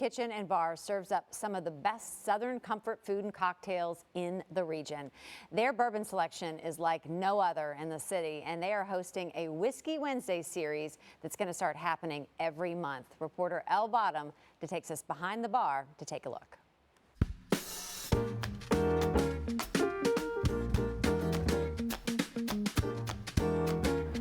Kitchen and Bar serves up some of the best Southern comfort food and cocktails in the region. Their bourbon selection is like no other in the city, and they are hosting a Whiskey Wednesday series that's going to start happening every month. Reporter Elle Bottom takes us behind the bar to take a look.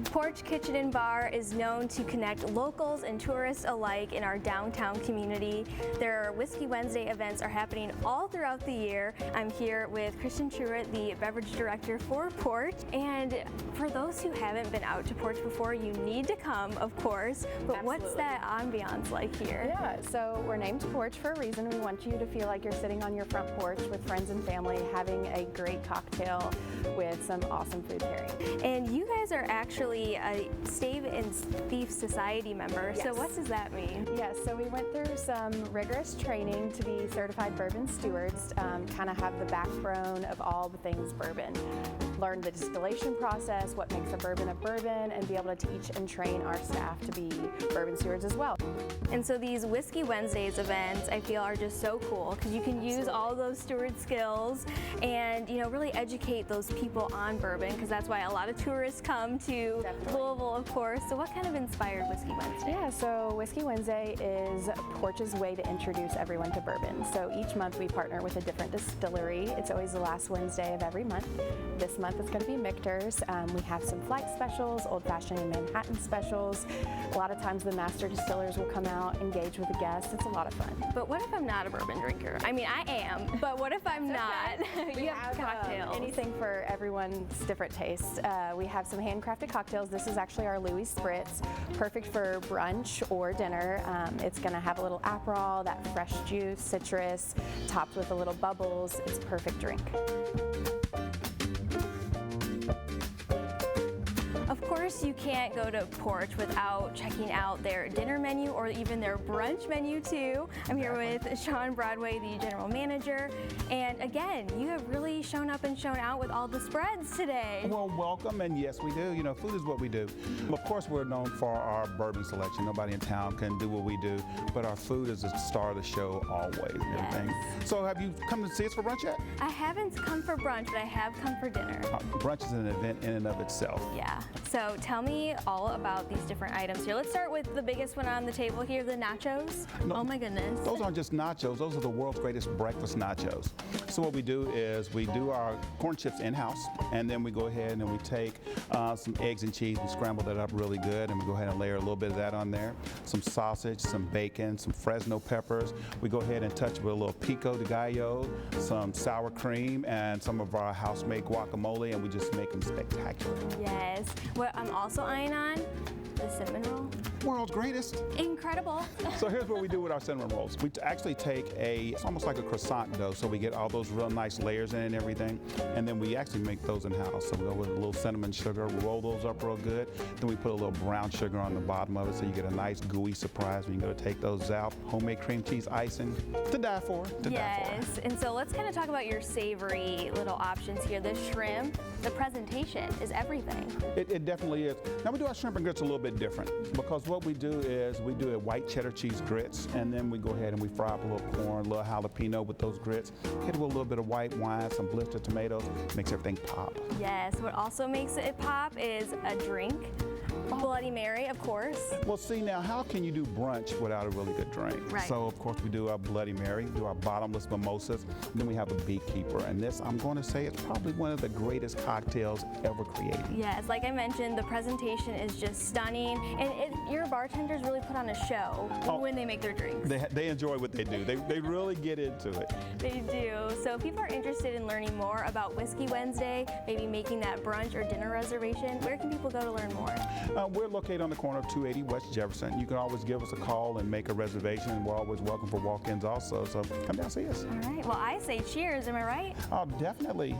Porch Kitchen and Bar is known to connect locals and tourists alike in our downtown community. Their Whiskey Wednesday events are happening all throughout the year. I'm here with Christian Truitt, the beverage director for Porch. And for those who haven't been out to Porch before, you need to come, of course. But Absolutely. What's that ambiance like here? Yeah, so we're named Porch for a reason. We want you to feel like you're sitting on your front porch with friends and family, having a great cocktail with some awesome food pairing. And you guys are actually a Stave and Thief Society member. Yes. So what does that mean? Yes, so we went through some rigorous training to be certified bourbon stewards, kind of have the backbone of all the things bourbon. Learn the distillation process, what makes a bourbon, and be able to teach and train our staff to be bourbon stewards as well. And so these Whiskey Wednesdays events, I feel, are just so cool because you can use all those steward skills and, you know, really educate those people on bourbon, because that's why a lot of tourists come to Louisville, of course. So what kind of inspired Whiskey Wednesday? Yeah, so Whiskey Wednesday is Porch's way to introduce everyone to bourbon. So each month we partner with a different distillery. It's always the last Wednesday of every month. This month it's going to be Michter's. We have some flight specials, old-fashioned and Manhattan specials. A lot of times the master distillers will come out, engage with the guests. It's a lot of fun. But what if I'm not a bourbon drinker? I mean, I am, but what if I'm not? We have cocktails. Anything for everyone's different tastes. We have some handcrafted cocktails. This is actually our Louis Spritz, perfect for brunch or dinner. It's going to have a little Aperol, that fresh juice, citrus, topped with a little bubbles. It's a perfect drink. Of course, you can't go to Porch without checking out their dinner menu or even their brunch menu too. I'm here with Sean Broadway, the general manager. And again, you have really shown up and shown out with all the spreads today. Well, welcome, and yes, we do. You know, food is what we do. Of course, we're known for our bourbon selection. Nobody in town can do what we do, but our food is the star of the show always. And everything. Yes. So have you come to see us for brunch yet? I haven't come for brunch, but I have come for dinner. Brunch is an event in and of itself. Yeah. So tell me all about these different items here. Let's start with the biggest one on the table here, the nachos. No, oh my goodness. Those aren't just nachos. Those are the world's greatest breakfast nachos. So what we do is we do our corn chips in-house, and then we go ahead and we take some eggs and cheese and scramble that up really good, and we go ahead and layer a little bit of that on there. Some sausage, some bacon, some Fresno peppers. We go ahead and touch with a little pico de gallo, some sour cream, and some of our house-made guacamole, and we just make them spectacular. Yes. What I'm also eyeing on, the cinnamon roll. World's greatest. Incredible. So here's what we do with our cinnamon rolls. We actually take it's almost like a croissant dough, so we get all those real nice layers in it and everything, and then we actually make those in-house. So we go with a little cinnamon sugar, roll those up real good, then we put a little brown sugar on the bottom of it, so you get a nice gooey surprise when you go to take those out. Homemade cream cheese icing, to die for, Yes, and so let's kind of talk about your savory little options here. The shrimp, the presentation is everything. It definitely is. Now we do our shrimp and grits a little bit different, because what we do is we do a white cheddar cheese grits, and then we go ahead and we fry up a little corn, a little jalapeno with those grits, hit it with a little bit of white wine, some blistered tomatoes, makes everything pop. Yes, what also makes it pop is a drink. Bloody Mary, of course. Well, see, now, how can you do brunch without a really good drink? Right. So, of course, we do our Bloody Mary, do our bottomless mimosas, and then we have a beekeeper. And this, I'm going to say, it's probably one of the greatest cocktails ever created. Yes, like I mentioned, the presentation is just stunning, and your bartenders really put on a show when they make their drinks. They enjoy what they do. They really get into it. They do. So if people are interested in learning more about Whiskey Wednesday, maybe making that brunch or dinner reservation, where can people go to learn more? We're located on the corner of 280 West Jefferson. You can always give us a call and make a reservation, and we're always welcome for walk-ins also. So come down and see us. All right. Well, I say cheers. Am I right? Oh, definitely.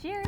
Cheers.